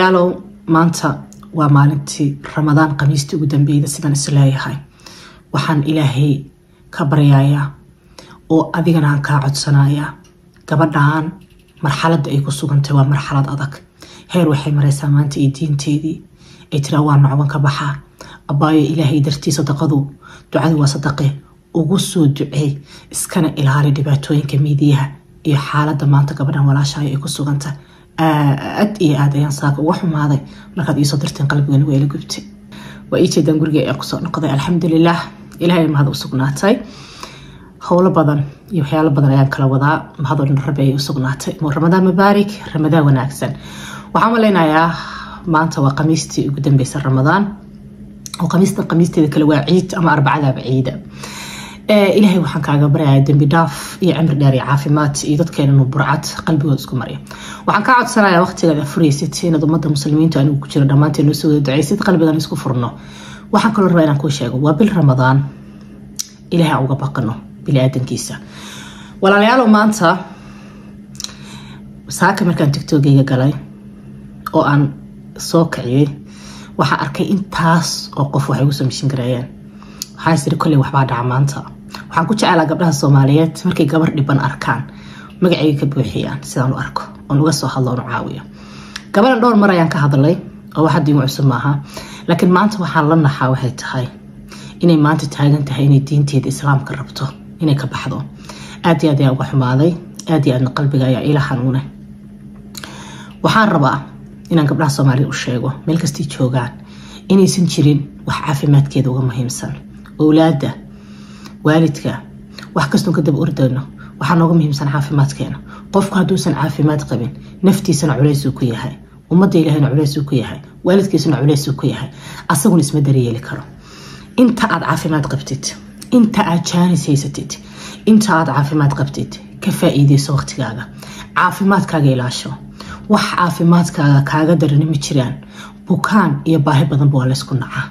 يالو مانتا ومالنتي رمضان قميستي قدنبيدا سيدان إسلايهاي وحان إلهي كبريايا oo adigana aan ka codsanaaya gabadhaan marxaladda ay ku sugantay waa marxalad adag heer waxay maraysaa maanta diinteedii ay tira waa nocban ka baxa abaayo ilaahay dartiisa sadaqadu ducadu waa sadaqe ugu soo ducey iskana ilaali dhibaatooyinka miidiyaha iyo xaaladda maanta gabadhan walaashaay ay ku sugantay aad iyo aad ayaan saaka uga xumaaday markaad ii soo dirteen qalbigan waa ila gubtay waa ii jeedaan guriga ay ku soo noqday alxamdulillaah ilaahay mahad u sugnaatay howlo badan iyo waxyaalo badan ayaan kala wadaa mahadon rabbi ay u sugnaatay ramadaan mubaarak ramadaan wanaagsan waxaan maleynayaa maanta waa qamiistii ugu dambeysay ramadaan oo qamiisteeda kale waa ciid ama arbacada ciida ilaahay waxaan kaaga baryayaa dambi dhaaf iyo cimri dheer iyo caafimaad iyo dadkeena inuu burcad qalbigooda isku mariyo waxaan ka codsanayaa waqtigeeda furaysid inaad ummadda muslimiinta anigu ku jiro dhammaanteen noo soo wada ducaysid qalbigan isku furno waxaan kaloo rabaa inaan kuu sheego waa bil ramadaan ilaahay aan uga baqano bini'aadankiisa walaalayaal maanta saaka markaan TikTok-gayga galay oo aan soo kaciyay waxaan arkay intaas oo qof waxay ugu soo mishin gareeyeen waxaan isiri kolley waxbaa dhaca maanta waxaan ku jeclaa gabdhaha Soomaaliyeed markay gabar dhiban arkaan magacayga ka buuxiyaan sidaan u arko oon uga soo hadlo oo caawiyo gabadhan dhowr mar ayaan ka hadlay oo waxa diin cusub maaha laakiin maanta waxaan la naxaa waxay tahay inay maanta taagan tahay inay diinteeda islaamka rabto inay ka baxdo aad iyo aad ayaan uga xumaaday aad iyo aadna qalbiga ayaa ila xanuunay waxaan rabaa inaan gabdhaha Soomaaliyeed u sheego meel kastii joogaan inaysan jirin wax caafimaadkeeda uga muhiimsan awlaada waalidka wax kastoo ka daba ordayno waxaa nooga muhiimsan caafimaadkeena qofku hadduusan caafimaad qabin naftiisana culays uu ku yahay ummadda ilaahayna culays uu ku yahay waalidkiisana culays uu ku yahay asaguna isma daryeeli karo inta aad caafimaad qabtid inta aad jaanis haysatid inta aad caafimaad qabtid ka faa'iideyso waqtigaaga caafimaadkaaga ilaasho wax caafimaadkaaga kaaga daran ma jiraan bukaan iyo baahi badan baa la isku nacaa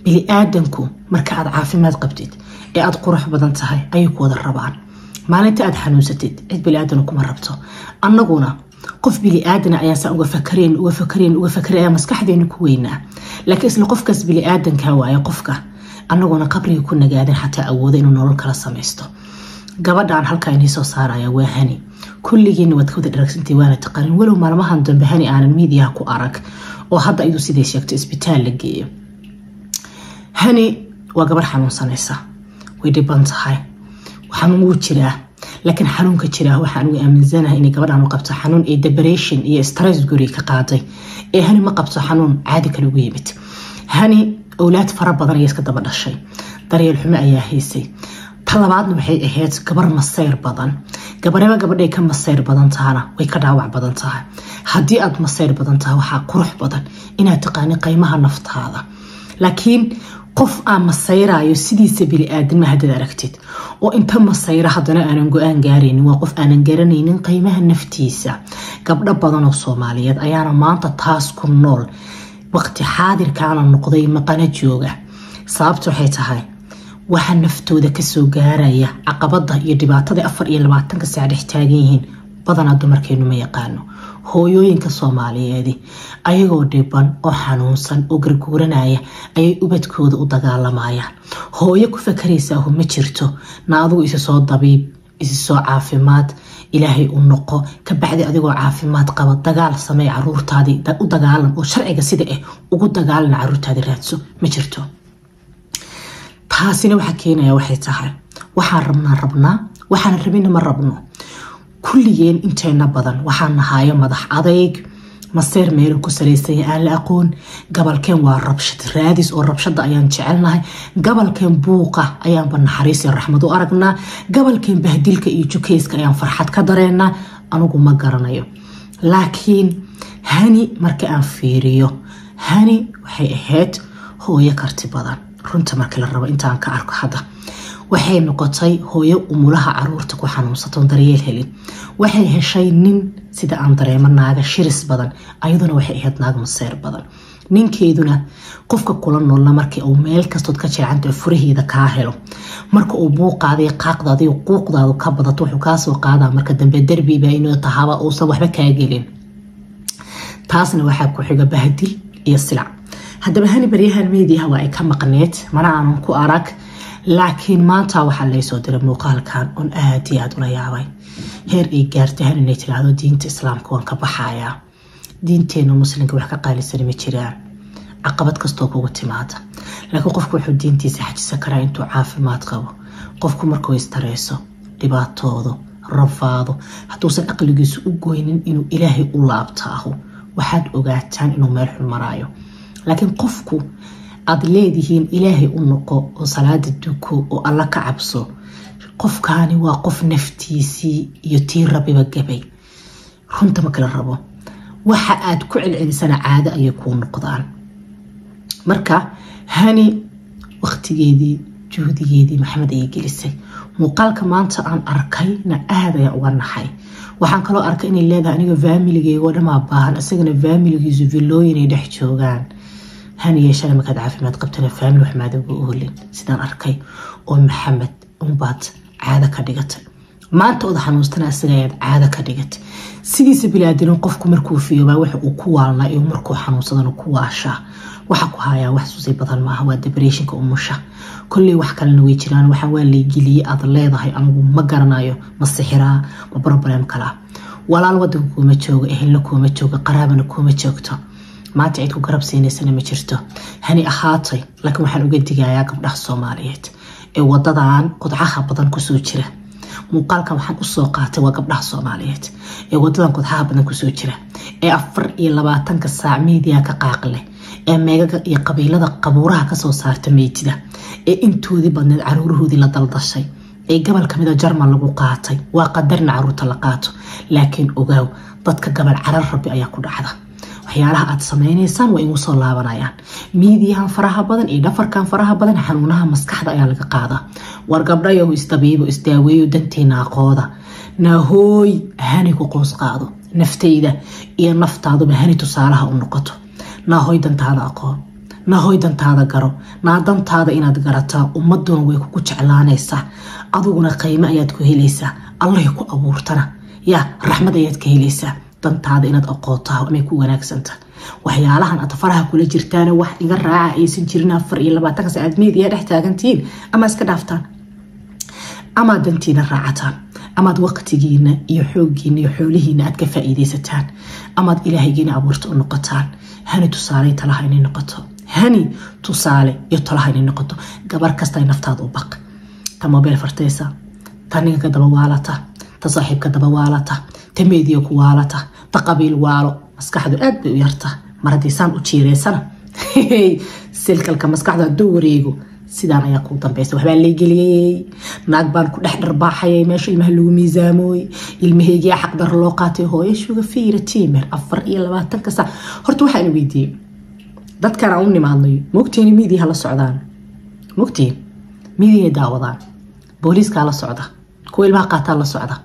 bini'aadanku marka aad caafimaad qabtid ee aad qurux badan tahay ay ku wada rabaan maalinta aad xanuunsatid cid bini'aadan kuma rabto annaguna qof bini'aadan ayaa sa uga fakareen maskaxdeena ku weynaa laakiin isla qofkaas bini'aadanka waaye qofka annaguna qabriga ku nagaadin xataa awoodo inuu nolol kala samaysto gabadhaan halkaa inay soo saaraya waa hani kulligiina waad ka wada dharagsantay waana taqaanin walow maalmahan dambe hani aanan miidiyaha ku arag oo hadda ayadu siday sheegto isbitaal la geeyo hani waa gabar xanuunsanaysa way dhiban tahay xanuun wuu jiraa laakiin xanuunka jiraa waxaan ugu aaminsanahay inay gabadhaan u qabto xanuun ee depression iyo stress guri ka qaaday ee hani ma qabto xanuun caadi kale ugu yimid hani awlaad fara badan ayaa iska daba dhashay daryeel xumo ayaa haysay talabaadna waxay ahayd gabar masayr badan gabadhay ka masayr badan tahana way ka dhaawac badan tahay haddii aad masayr badan tahay waxaa qurux badan inaad taqaani qiimaha naftaada laakiin qof aan masayraayo sidiisa bini'aadan haddaad aragtid oo inta masayra haddana aanan go'aan gaaraynin waa qof aanan garanaynin qiimaha naftiisa gabdho badan oo Soomaaliyeed ayaana maanta taas ku nool waqti xaadirkaana noqday maqana jooga sababtu waxay tahay waxa naftooda ka soo gaaraya caqabada iyo dhibaatada 24 saac dhex taagan yihiin badanaa dumarkeenu ma yaqaano hooyooyinka Soomaaliyeed ayagoo dhiban oo xanuunsan oo garguuranaya ayay ubadkooda u dagaalamayaan hooyo ku fakaraysa oo ma jirto naadu isa soo dabiib isa soo caafimaad ilaahay u noqo ka bacdi adigoo caafimaad qaba dagaal samee caruurtaadii u dagaalan oo sharciga sida ugu dagaalan caruurtaadii raadso ma jirto taasina waxa keenaya waxay tahay waxaan rabnaa waxaan rabina ma rabno kulligeen inteena badan waxaan nahayo madax adayg maseer meel ku salaysan aan la aqoon gabalkeen waa rabshad raadis oo rabshada ayaan jecelnahay gabalkeen buuqa ayaan banaxariis iyo raxmad u aragnaa gabalkeen bahdilka iyo jukeyska ayaan farxad ka dareennaa anigu ma garanayo laakiin hani marka aan fiiriyo hani waxay ahayd hooyo karti badan runta marka la rabo intaan ka arko hadda waxay noqotay hooyo umulaha caruurta ku xanuunsato daryeel helin waxay heshay nin sida aan dareemanaaga shiris badan ayaduna waxay ahayd naag maseer badan ninkeeduna qofka kula noolna markii uu meel kastood ka jeecanta furihiida ka helo marka uu buuqaaday qaaqdaada iyo quuqdaadu ka badato wuxuu ka soo qaadaa marka dambe darbiga inuu tahaba oo waxba ka gelin taasna waxaa ku xiga bahdil iyo silac haddaba hani baryahan meediyaha waa ay ka maqneed mana aanan ku arag laakiin maanta waxaa laysoo diray muuqaalkan on aad iyo aad ula yaabay heer ay gaartay han inay tiraahdo diinta islaamka waan ka baxayaa diinteena muslimka wax ka qaalisan ma jiraan caqabad kastoo kugu timaada laakiin qofku wuxuu diintiisa xajisan karaa intuu caafimaad qabo qofku markuu istareyso dhibaatoodo rafaado hadduusan aqligiisu u goynin inuu ilaahay u laabtaaho waxaad ogaataan inuu meel xun maraayo laakiin qofku aad leedihiin ilaahay u noqo oo salaada duko oo alla ka cabso qofkaani waa qof naftiisii iyo tii rabiba gabay runta ma kala rabo waxa aad ku celcelisana caado ayay kuu noqdaan marka hani waqtigeedii juhdigeedii maxamed ayay gelisay muuqaalka maanta aan arkayna aad ayaa uga naxay waxaan kaloo arkay inay leedahay aniga faamiligeyga oo dhamaa baahan isagana faamiligiisu villooyin ay dhex joogaan hani yeeshana markaad caafimaad qabtana faamili wax maada ugu oolin sidaan arkay oo maxamed unbaad caado ka dhigatay maanta oda xanuustana isaga ayaad caado ka dhigatay sidiisa bilaadinin qofku markuu fiyoobaa waxa uu ku waalnaa iyo markuu xanuunsadana ku waashaa waxa ku hayaa wax susay badan maaha waa depressionka umusha kolley wax kalena way jiraan waxa waa leegeliyay aad leedahay anigu ma garanayo ma sixiraa ma problem kala walaal wadanka kuma joogo ehelna kuma joogo qaraabana kuma joogto maanta cid ku garab siineysana ma jirto hani ahaatay laakiin waxaan uga digayaa gabdhaha Soomaaliyeed ee wadadan qodxaha badan ku soo jira muuqaalkan waxaan u soo qaatay waa gabdhaha Soomaaliyeed ee wadadan qodxaha badan ku soo jira ee 24 saac media ka qaaqle ee meegaga iyo qabiilada qabuuraha ka soo saarta meetida ee intoodii badneed caruurahoodii la daldashay ee gobol kamid ah Jarmal lagu qaatay waa qadarna caruurta la qaato laakiin ogaaw dadka gobol carar rabbi ayaa ku dhacda waxyaalaha aad sameeynaysan waa inuu soo laabanayaan miidiyahan faraha badan iyo dhafarkan faraha badan xanuunaha maskaxda ayaa laga qaadaa war gabdhayo istabiibo isdaaweeyo danteena aqooda nahooy hani ku qoos qaado naftayda iyo naftaaduba hani tusaalaha u noqoto nahooy dantaada aqoon nahooy dantaada garo dantaada inaad garataa ummaduna way kugu jeclaanaysaa adiguna qiimo ayaad ku helaysaa allah ku abuurtana ya raxmad ayaad ka helaysaa dantaada inaad aqootaa ama ku wanaagsanta waxyaalahan aad faraha kula jirtaan wax iga raaca aysan jirin 24 saac meediya dhex taagantiin ama iska dhaaftaan ama dantiina raacataan ama waqtigiina iyo xoogiina iyo xoolihiina aad ka faa'iideysataan ama ilaahigiina abuurto u noqotaan hani tusaale talaha inay noqoto hani tusaale iyo talaha inay noqoto gabar kasta ay naftaada u baq ta mobile fartaysa taniga daba waalata ta saaxiibka daba waalata ta meediya ku waalata ta qabiil waalo maskaxdu aad bay u yarta maradiisaan u jiireysana silkalka maskaxda duu wareego sidaan ayaa ku dambaysa waxbaa la geliyay naag baan ku dhex dharbaaxayay meesha ilmaha lagu miisaamooy ilmahayga xaq dar loo qaatay hooyo shuga fiira tiimer 24 saac horta waxaan weydiiyay dadkan aan u nimaadnay moogteen miidiyaha la socdaan moogteen miidiyaha daawadaan booliiska la socda kuwa ilmaha qaataa la socda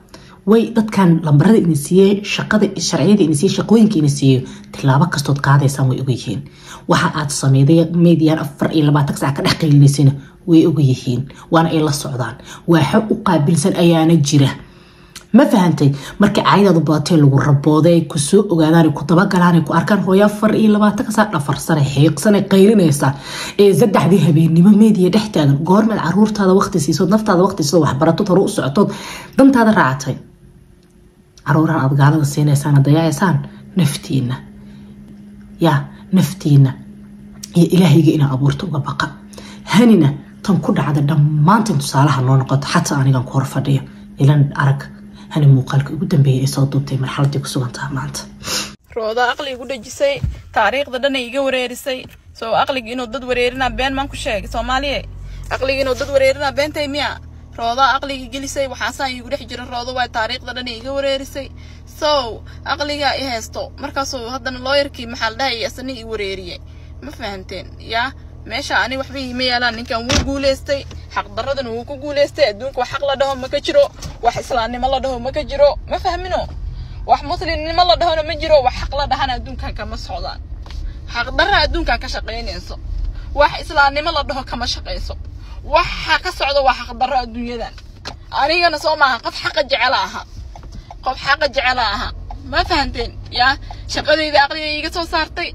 way dadkan lambarada in siiyay shaqada sharciyada in siiyay shaqooyinka in siiyay tilaabo kastood qaadaysan way ugu yihiin waxa aad sameeyay media 24 saac ka dhex qeylinaysan way ugu yihiin waana ay la socdaan waxa u qaabilsan ayaana jira ma fahantay markii caydadu baatay lagu rabooday ku soo ogaadaan ku dabagalaan ku arkaan hooyo 24 saac dhafar sare xiiqsan qeylinaysa ee saddexdii habeenimo media dhex taagan goorma caruurtaada waqti siiso naftaada waqti siiso wax barato hore u socoto dantaada raacatay caruuraha aad gaalada siinaysan dayaaysan naftiina ya naftiina iyo ilaahayga ina abuurto uga baqa hanina tan ku dhacda dhamaantan tusaalaha noo noqoto xataa anigan ku hor fadhiyo ilan arag hani muuqaalka ugu dambeeyay ee soo duubtay marxaladii ku sugantaa maanta rooda aqli ugu dhajisay taariikhda dhan iga wareerisay soo aqliga inuu dad wareerina been man ku sheegay Soomaaliye aqliga inuu dad wareerina beentay miya rooda aqliga gelisay waxaan saan igu dhex jira rooda waa taariikhda dhan iga wareerisay soo aqliga ay haysto markaas oo haddana lawyerkii maxal dhahay asani i wareeriyay ma fahanteen ya meesha ani waxba iima yaalaan ninkan wuu guuleystay xaq daradan wuu ku guuleystay adduunka wax xaq la dhaho ma ka jiro wax islaamnimo la dhaho ma ka jiro ma fahmino wax muslimnimo la dhaho ma jiro wax xaq la dhahan adduunka kama socdaan xaq darra adduunka ka shaqeynayso wax islaamnimo la dhaho kama shaqeyso waxa ka socdo wax xaq darra adduunyadan anigana soo maaha qof xaq jecel aha qof xaq jecel aha ما فهمتين يا شقديدا عقلي iga soo saartay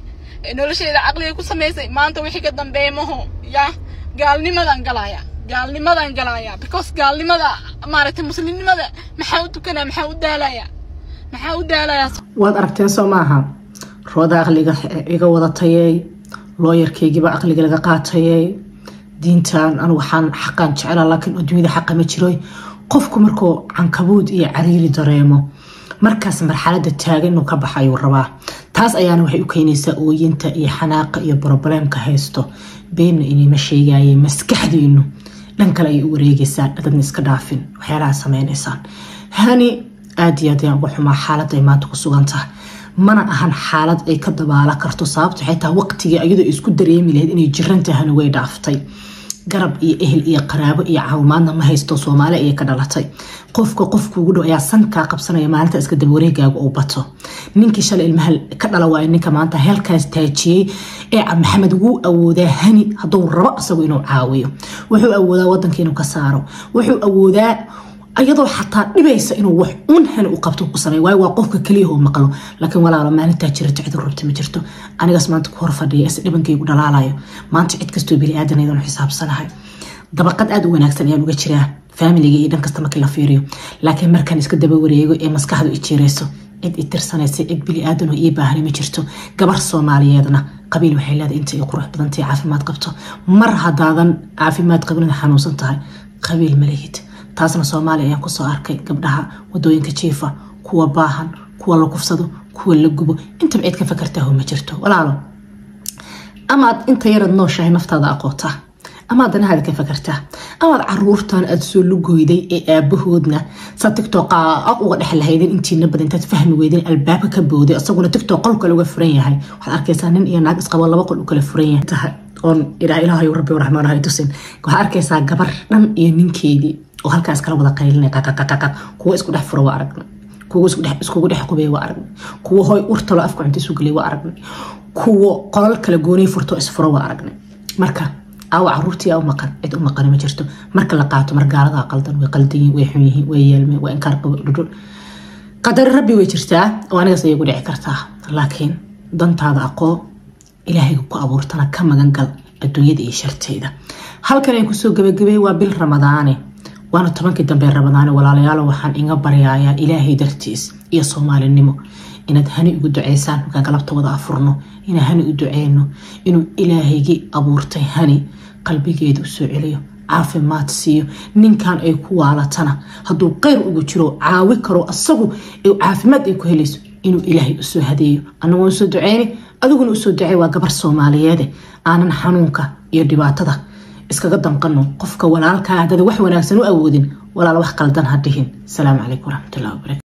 noloshayda caqliga ku sameysay maanta wixii ka dambeeymaho ya gaalnimadan galaya because gaalnimada maaragtay muslimnimada maxaa u tukanaa maxaa u daalaya waad aragteen soo maaha rooda aqliga iga wadatay looyarkaygiba aqliga laga qaatay diintan anu waxaan xaqan jeclaa laakiin adduunyada xaqa ma jiro qofku markuu cankabuud iyo cariiri dareemo markaas marxaladda taagan uu ka baxayo rabaa taas ayaana waxay u keenaysaa ooyinta iyo xanaaqa iyo problemka haysto beenna inay ma sheegayeen maskaxdiinu dhan kale ay u wareegaysaa dadna iska dhaafin waxyaalaha sameynaysan hani aad iyo aad ugu xumaa xaaladda ay maanta ku sugan tahay mana ahan xaalad ay ka dabaala karto sababtoo xitaa waqtiga iyadoo isku dareemi lahayd inay jiran tahay way dhaaftay garab iyo ehel iyo qaraabo iyo caawimaadna ma haysto Soomaali ay ka dhalatay qofka ugu dhow ayaa sanka qabsanaya maalinta iska dab wareegaaga oo bato ninkii shalay ilmaha ka dhala waa ninka maanta halkaas taajiyay ee Maxamed wuu awoodaa hani haduu rabo asagu inuu caawiyo wuxuu awoodaa wadanka inuu ka saaro wuxuu awoodaa ayadoo xataa dhibaysa inuu wax han u qabto ku sameeyo waa qofka kaliya oo maqlo laakiin walaalo maalinta jirto cid rabta ma jirto anigaas maanta ku hor fadhiya is dhibankaygu dhalaalayo maanta cid kasto bili aadanaydan xisaabsanahay dabaqad aad u wanaagsan ayaan uga jiraa familiga iyo dhan kasta markii la fiiriyo laakiin markan iska daba wareego ee maskaxdu i jireeso cid i tirsanaysa cid bili aadan oo ii baahan ma jirto gabar Soomaaliyeedna qabiil waxay leedahay inta ay qurux badan tahay caafimaad qabto mar hadaadan caafimaad qabin xanuunsan tahay qabiil ma lehid taasna Soomaaliya ayaan ku soo arkay gabdhaha wadooyinka jiifa kuwa baahan kuwa la kufsado kuwa la gubo inta cid ka fakartaa ma jirto walaalo ama inta yarad nooshahay naftaada aqoota ama danaha ka fakartaa ama caruurtan aad soo lugooyday ee aabahoodna sa TikTok uga dhaxlahaydin intiina badan inta fahmi weydin albaabka ka booday asaguna TikTok qolka laga furan yahay waxa arkaysaa nin iyo naag isqabo laba qol u kala furan yahay on ilaahay rabbi raxmaanaha tusin waxa arkaysaa gabar dhan iyo ninkeedii oo halkaas kala wada qaylinay qaqaqaq kuwa isku dhex furo waa aragnay kuwa isku dhex qubay waa aragnay kuwa hoy urtalo afku inta isu galay waa aragnay kuwa qolal kala goonay furto isfuro waa aragnay marka aw caruurtii aw maqan cid u maqan ma jirto marka la qaato mar gaalada qaldan way qaldiin way xun yihiin way yeelmeen way inkar qabo qadar rabbi way jirtaa oo aniga say ugu dhici kartaa laakiin dantaada aqoo ilaahay ku abuurtana ka magan gal adduunyada iyo sharteeda halkan ay ku soo gabagabay waa bil ramadaane waana 10 dambe Ramadaan walaalayaal waxaan inga baryayaa Ilaahay dartiis iyo Soomaalinimo inaad hani ugu duceysaan marka galabta wada afurno inaan hani u duceeyno inuu Ilaahaygi abuurtay hani qalbigeedu soo celiyo caafimaad siiyo ninkan ay ku waalatana haduu qeyr ugu jiro caawi karo asagu ee caafimaad ay ku helayso inuu Ilaahay u soo hadeeyo anagoo soo duceeyay adiguna u soo duceey waa gabar Soomaaliyeed aanan xanuunka iyo dhibaatada iskaga danqano qofka walaalka dad wax wanaagsan u awoodin walaal wax qaldan ha dhihin. Assalamu alaykum warahmatullahi wabarakatuh.